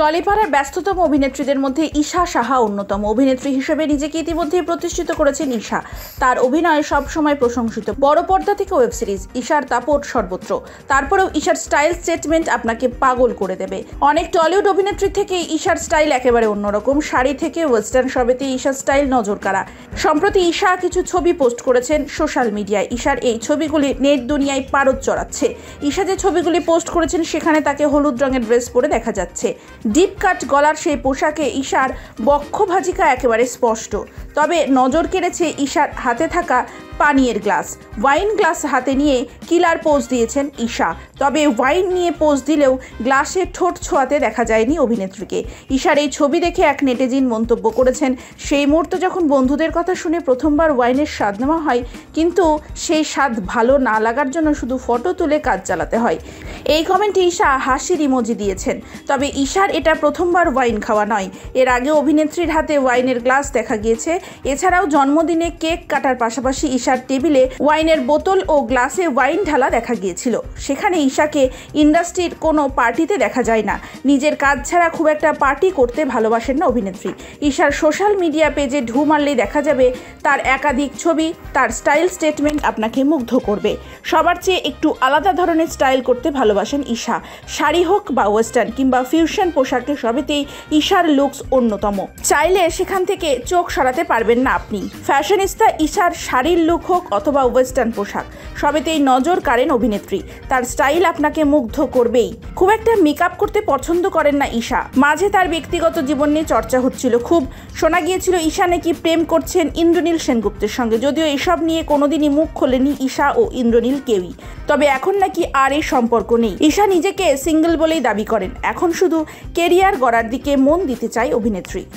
টলিপাড়ার ব্যস্ততম অভিনেত্রীদের মধ্যে ঈশা সাহা অন্যতম। অভিনেত্রী হিসেবে নিজেকে ইতিমধ্যেই প্রতিষ্ঠিত করেছেন ঈশা। তার অভিনয় সবসময় প্রশংসিত। বড় পর্দা থেকে ওয়েব সিরিজ, ঈশার দাপট সর্বত্র। তারপরেও ঈশার স্টাইল স্টেটমেন্ট আপনাকে পাগল করে দেবে। অনেক টলিউড অভিনেত্রী থেকে ঈশার স্টাইল একেবারে অন্যরকম। শাড়ি থেকে ওয়েস্টার্ন সবেতে ঈশার স্টাইল নজর কাড়া। সম্প্রতি ঈশা কিছু ছবি পোস্ট করেছেন সোশ্যাল মিডিয়ায়। ঈশার এই ছবিগুলি নেট দুনিয়ায় পারদ চড়াচ্ছে। ঈশা যে ছবিগুলি পোস্ট করেছেন সেখানে তাকে হলুদ রঙের ড্রেস পরে দেখা যাচ্ছে। ডিপ কাট গলার সেই পোশাকে ঈশার বক্ষভাজিকা একেবারে স্পষ্ট। তবে নজর কেড়েছে ঈশার হাতে থাকা পানীয়ের গ্লাস। ওয়াইন গ্লাস হাতে নিয়ে কিলার পোজ দিয়েছেন ঈশা। তবে ওয়াইন নিয়ে পোজ দিলেও গ্লাসে ঠোঁট ছোঁয়াতে দেখা যায়নি অভিনেত্রীকে। ঈশার এই ছবি দেখে এক নেটিজেন মন্তব্য করেছেন, সেই মুহূর্তে যখন বন্ধুদের কথা শুনে প্রথমবার ওয়াইনের স্বাদ নেওয়া হয়, কিন্তু সেই স্বাদ ভালো না লাগার জন্য শুধু ফটো তুলে কাজ চালাতে হয়। এই কমেন্টে ঈশা হাসির ইমোজি দিয়েছেন। তবে ঈশার এটা প্রথমবার ওয়াইন খাওয়া নয়। এর আগে অভিনেত্রীর হাতে ওয়াইনের গ্লাস দেখা গিয়েছে। এছাড়াও জন্মদিনে কেক কাটার পাশাপাশি ঈশার টেবিলে ওয়াইনের বোতল ও গ্লাসে ওয়াইন ঢালা দেখা গিয়েছিল। সেখানে ঈশাকে ইন্ডাস্ট্রির কোনো পার্টিতে দেখা যায় না। নিজের কাজ ছাড়া খুব একটা পার্টি করতে ভালোবাসেন না অভিনেত্রী। ঈশার সোশ্যাল মিডিয়া পেজে ঢু মারলেই দেখা যাবে তার একাধিক ছবি। তার স্টাইল স্টেটমেন্ট আপনাকে মুগ্ধ করবে। সবার চেয়ে একটু আলাদা ধরনের স্টাইল করতে ভালোবাসেন ঈশা। শাড়ি হোক বা ওয়েস্টার্ন কিংবা ফিউশন পোশাকে সবেতেই ঈশার লুকস অন্যতম। চাইলে সেখান থেকে চোখ সরাতে পারবেন না আপনি। ফ্যাশনিস্তা ঈশার শাড়ির লুক হোক অথবা ওয়েস্টার্ন পোশাক, সবেতেই নজর কাড়েন অভিনেত্রী। তার স্টাইল আপনাকে মুগ্ধ করবেই। খুব একটা মেকআপ করতে পছন্দ করেন না ঈশা। মাঝে তার ব্যক্তিগত জীবন নিয়ে চর্চা হচ্ছিল। খুব শোনা গিয়েছিল ঈশা নাকি প্রেম করছেন ইন্দ্রনীল সেনগুপ্তের সঙ্গে। যদিও এসব নিয়ে কোনোদিনই মুখ খোলেনি ঈশা ও ইন্দ্রনীল কেউই। তবে এখন নাকি আর এই সম্পর্ক নেই। ঈশা নিজেকে সিঙ্গেল বলেই দাবি করেন। এখন শুধু কেরিয়ার গড়ার দিকে মন দিতে চায় অভিনেত্রী।